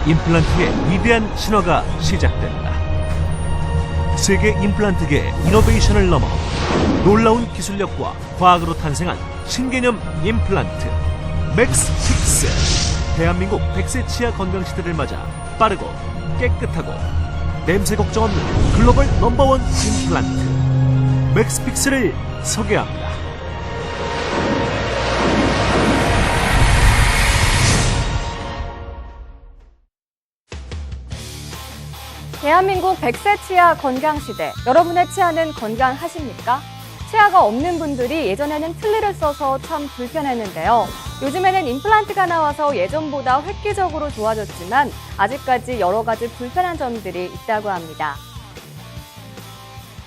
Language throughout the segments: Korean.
임플란트의 위대한 신화가 시작된다. 세계 임플란트계의 이노베이션을 넘어 놀라운 기술력과 과학으로 탄생한 신개념 임플란트 맥스픽스. 대한민국 100세 치아 건강시대를 맞아 빠르고 깨끗하고 냄새 걱정 없는 글로벌 넘버원 임플란트 맥스픽스를 소개합니다. 대한민국 100세 치아 건강시대. 여러분의 치아는 건강하십니까? 치아가 없는 분들이 예전에는 틀니를 써서 참 불편했는데요. 요즘에는 임플란트가 나와서 예전보다 획기적으로 좋아졌지만 아직까지 여러 가지 불편한 점들이 있다고 합니다.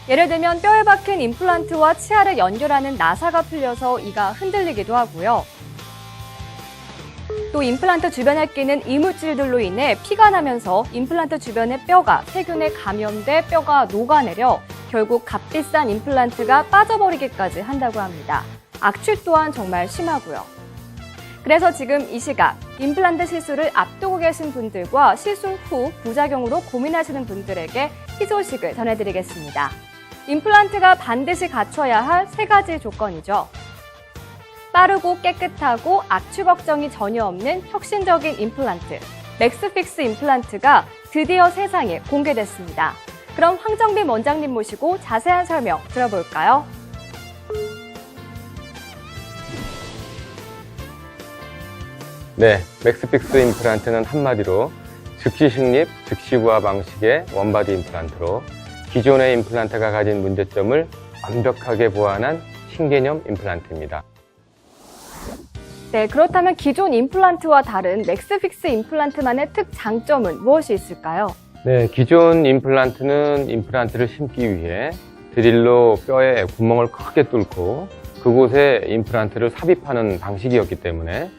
예를 들면 뼈에 박힌 임플란트와 치아를 연결하는 나사가 풀려서 이가 흔들리기도 하고요. 또 임플란트 주변에 끼는 이물질들로 인해 피가 나면서 임플란트 주변의 뼈가 세균에 감염돼 뼈가 녹아내려 결국 값비싼 임플란트가 빠져버리기까지 한다고 합니다. 악취 또한 정말 심하고요. 그래서 지금 이 시각 임플란트 시술을 앞두고 계신 분들과 시술 후 부작용으로 고민하시는 분들에게 희소식을 전해드리겠습니다. 임플란트가 반드시 갖춰야 할 3가지 조건이죠. 빠르고 깨끗하고 악취 걱정이 전혀 없는 혁신적인 임플란트 맥스픽스 임플란트가 드디어 세상에 공개됐습니다. 그럼 황정빈 원장님 모시고 자세한 설명 들어볼까요? 네, 맥스픽스 임플란트는 한마디로 즉시 식립, 즉시 부하 방식의 원바디 임플란트로 기존의 임플란트가 가진 문제점을 완벽하게 보완한 신개념 임플란트입니다. 네, 그렇다면 기존 임플란트와 다른 맥스픽스 임플란트만의 특장점은 무엇이 있을까요? 네, 기존 임플란트는 임플란트를 심기 위해 드릴로 뼈에 구멍을 크게 뚫고 그곳에 임플란트를 삽입하는 방식이었기 때문에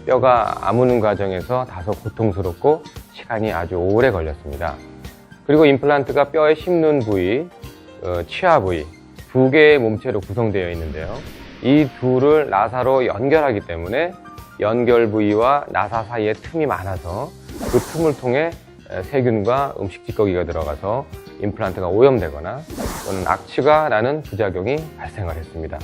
뼈가 아무는 과정에서 다소 고통스럽고 시간이 아주 오래 걸렸습니다. 그리고 임플란트가 뼈에 심는 부위, 치아 부위 2개의 몸체로 구성되어 있는데요. 이 둘을 나사로 연결하기 때문에 연결 부위와 나사 사이에 틈이 많아서 그 틈을 통해 세균과 음식 찌꺼기가 들어가서 임플란트가 오염되거나 또는 악취가 나는 부작용이 발생을 했습니다.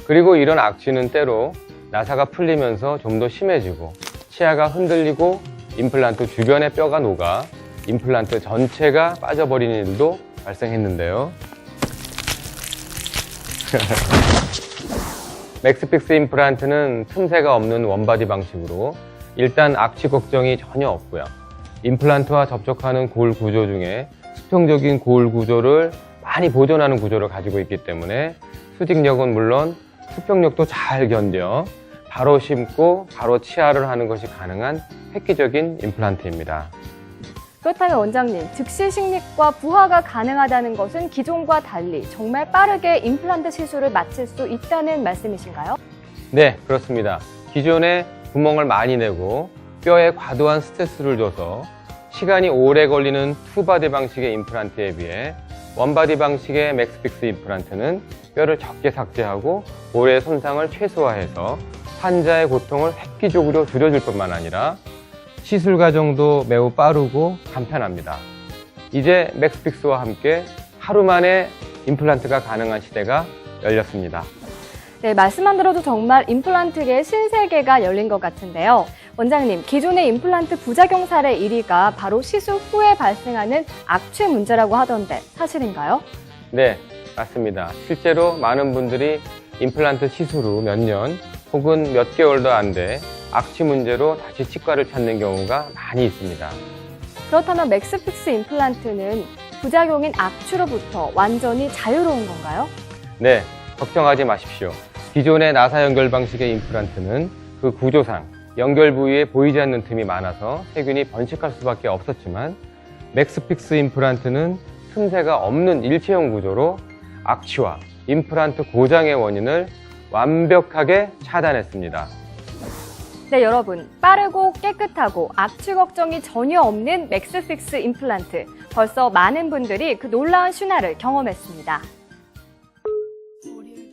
그리고 이런 악취는 때로 나사가 풀리면서 좀 더 심해지고 치아가 흔들리고 임플란트 주변의 뼈가 녹아 임플란트 전체가 빠져버리는 일도 발생했는데요. 맥스픽스 임플란트는 틈새가 없는 원바디 방식으로 일단 악취 걱정이 전혀 없고요. 임플란트와 접촉하는 고울 구조 중에 수평적인 고울 구조를 많이 보존하는 구조를 가지고 있기 때문에 수직력은 물론 수평력도 잘 견뎌 바로 심고 바로 치아를 하는 것이 가능한 획기적인 임플란트입니다. 그렇다면 원장님, 즉시 식립과 부하가 가능하다는 것은 기존과 달리 정말 빠르게 임플란트 시술을 마칠 수 있다는 말씀이신가요? 네, 그렇습니다. 기존에 구멍을 많이 내고 뼈에 과도한 스트레스를 줘서 시간이 오래 걸리는 투바디 방식의 임플란트에 비해 원바디 방식의 맥스픽스 임플란트는 뼈를 적게 삭제하고 고래 손상을 최소화해서 환자의 고통을 획기적으로 줄여줄 뿐만 아니라 시술 과정도 매우 빠르고 간편합니다. 이제 맥스픽스와 함께 하루 만에 임플란트가 가능한 시대가 열렸습니다. 네, 말씀만 들어도 정말 임플란트계의 신세계가 열린 것 같은데요. 원장님, 기존의 임플란트 부작용 사례 1위가 바로 시술 후에 발생하는 악취 문제라고 하던데 사실인가요? 네, 맞습니다. 실제로 많은 분들이 임플란트 시술 후 몇 년 혹은 몇 개월도 안 돼 악취 문제로 다시 치과를 찾는 경우가 많이 있습니다. 그렇다면 맥스픽스 임플란트는 부작용인 악취로부터 완전히 자유로운 건가요? 네, 걱정하지 마십시오. 기존의 나사 연결 방식의 임플란트는 그 구조상 연결 부위에 보이지 않는 틈이 많아서 세균이 번식할 수밖에 없었지만 맥스픽스 임플란트는 틈새가 없는 일체형 구조로 악취와 임플란트 고장의 원인을 완벽하게 차단했습니다. 네, 여러분, 빠르고 깨끗하고 악취 걱정이 전혀 없는 맥스픽스 임플란트. 벌써 많은 분들이 그 놀라운 신화를 경험했습니다.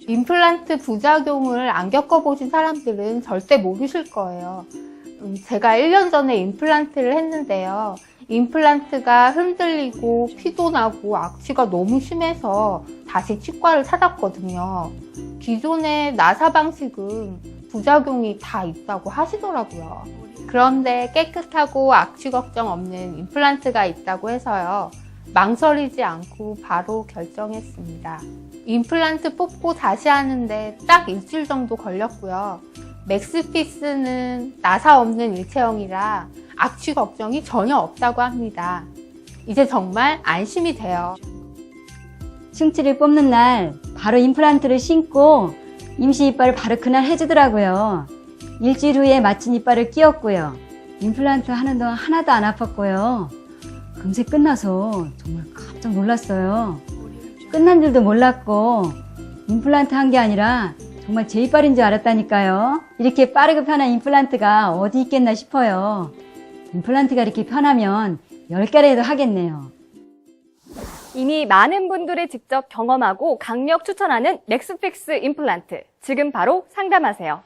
임플란트 부작용을 안 겪어보신 사람들은 절대 모르실 거예요. 제가 1년 전에 임플란트를 했는데요. 임플란트가 흔들리고 피도 나고 악취가 너무 심해서 다시 치과를 찾았거든요. 기존의 나사 방식은 부작용이 다 있다고 하시더라고요. 그런데 깨끗하고 악취 걱정 없는 임플란트가 있다고 해서요. 망설이지 않고 바로 결정했습니다. 임플란트 뽑고 다시 하는데 딱 일주일 정도 걸렸고요. 맥스픽스는 나사 없는 일체형이라 악취 걱정이 전혀 없다고 합니다. 이제 정말 안심이 돼요. 충치를 뽑는 날 바로 임플란트를 신고 임시 이빨을 바로 그날 해주더라고요. 일주일 후에 마친 이빨을 끼웠고요. 임플란트 하는 동안 하나도 안 아팠고요. 금세 끝나서 정말 깜짝 놀랐어요. 끝난 줄도 몰랐고 임플란트 한 게 아니라 정말 제 이빨인 줄 알았다니까요. 이렇게 빠르고 편한 임플란트가 어디 있겠나 싶어요. 임플란트가 이렇게 편하면 10개라도 하겠네요. 이미 많은 분들이 직접 경험하고 강력 추천하는 맥스픽스 임플란트. 지금 바로 상담하세요.